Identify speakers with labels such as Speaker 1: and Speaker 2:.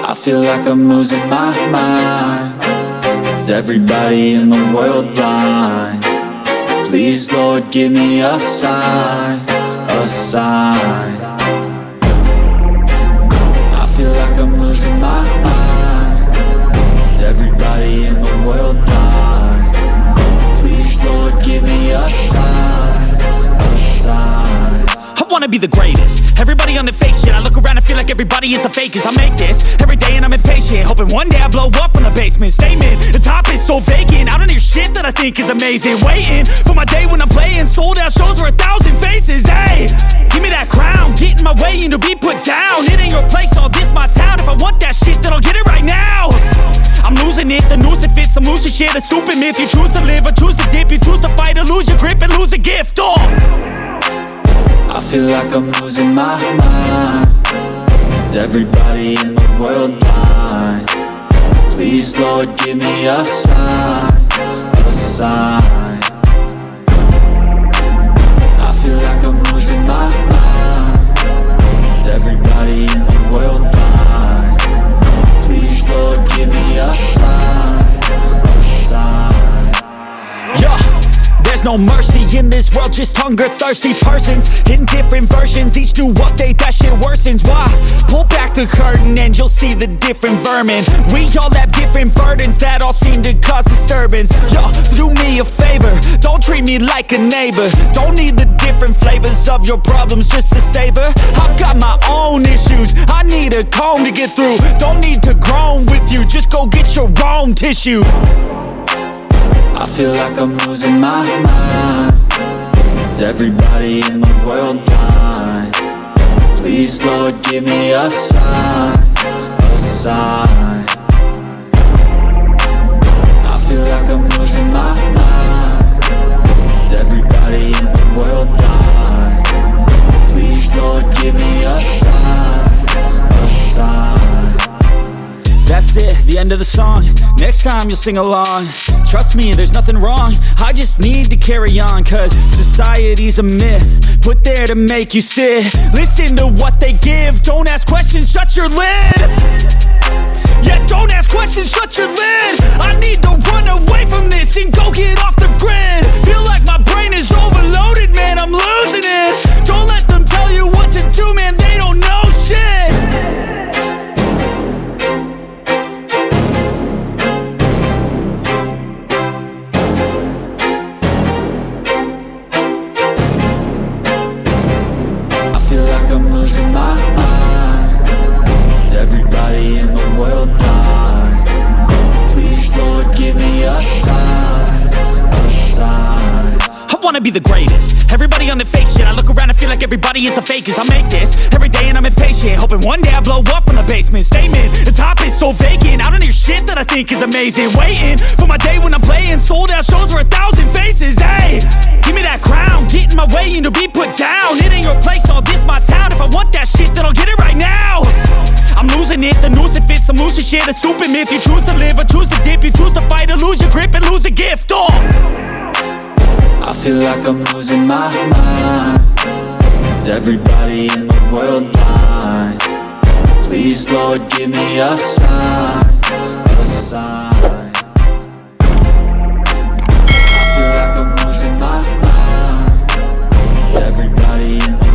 Speaker 1: I feel like I'm losing my mind. Is everybody in the world blind? Please, Lord, give me a sign, a sign. I feel like I'm losing my mind. Is everybody in the world blind? Please, Lord, give me a sign, a sign.
Speaker 2: I wanna be the greatest. Everybody on the fake shit. I look around and feel like everybody is the fakest. I make this every day and I'm impatient, hoping one day I blow up from the basement. Statement, the top is so vacant. I don't hear shit that I think is amazing. Waiting for my day when I'm playing sold out shows for 1,000 faces. Hey, give me that crown, get in my way and to be put down. It ain't your place, all this my town. If I want that shit, then I'll get it right now. I'm losing it, the noose it fits, some losing shit, a stupid myth. You choose to live or choose to dip, you choose to fight or lose your grip and lose a gift.
Speaker 1: I feel like I'm losing my mind. Is everybody in the world blind? Please, Lord, give me a sign, a sign. I feel like I'm losing my mind. Is everybody in the world blind? Please, Lord, give me a sign, a sign.
Speaker 2: Yeah. There's no mercy in this world, just hunger-thirsty persons in different versions. Each new update, that shit worsens. Why? Pull back the curtain and you'll see the different vermin. We all have different burdens that all seem to cause disturbance. Yo, do me a favor, don't treat me like a neighbor. Don't need the different flavors of your problems just to savor. I've got my own issues, I need a comb to get through. Don't need to groan with you, just go get your own tissue.
Speaker 1: I feel like I'm losing my mind. Is everybody in the world blind? Please, Lord, give me a sign, a sign. I feel like I'm losing my mind. Is everybody in the world blind? Please, Lord, give me a sign, a sign.
Speaker 2: That's it, the end of the song. Next time you'll sing along. Trust me, there's nothing wrong. I just need to carry on, cause society's a myth put there to make you sit. Listen to what they give. Don't ask questions, shut your lid. Yeah, don't ask questions, shut your lid. I need to run away from this and go get off the grid. Feel like my brain is overloaded, man, I'm losing it. Don't let them tell you what to do, man, they don't know shit.
Speaker 1: I'm losing my mind. Is everybody in the world blind? Please, Lord, give me a sign, a sign.
Speaker 2: I wanna be the greatest. Everybody on the fake shit. I look around and feel like everybody is the fakest. I make this every day and I'm impatient, hoping one day I blow up from the basement. Statement, the top is so vacant. I don't hear shit that I think is amazing. Waiting for my day when I'm playing sold out shows for 1,000 faces. Hey, give me that crown, get in my way and to be put down. It ain't your place, all this my town. If I want that shit, then I'll get it right now. I'm losing it, the noose it fits, some losing shit, a stupid myth. You choose to live or choose to dip, you choose to fight or lose your grip and lose a gift.
Speaker 1: I feel like I'm losing my mind. Is everybody in the world blind? Please, Lord, give me a sign, a sign.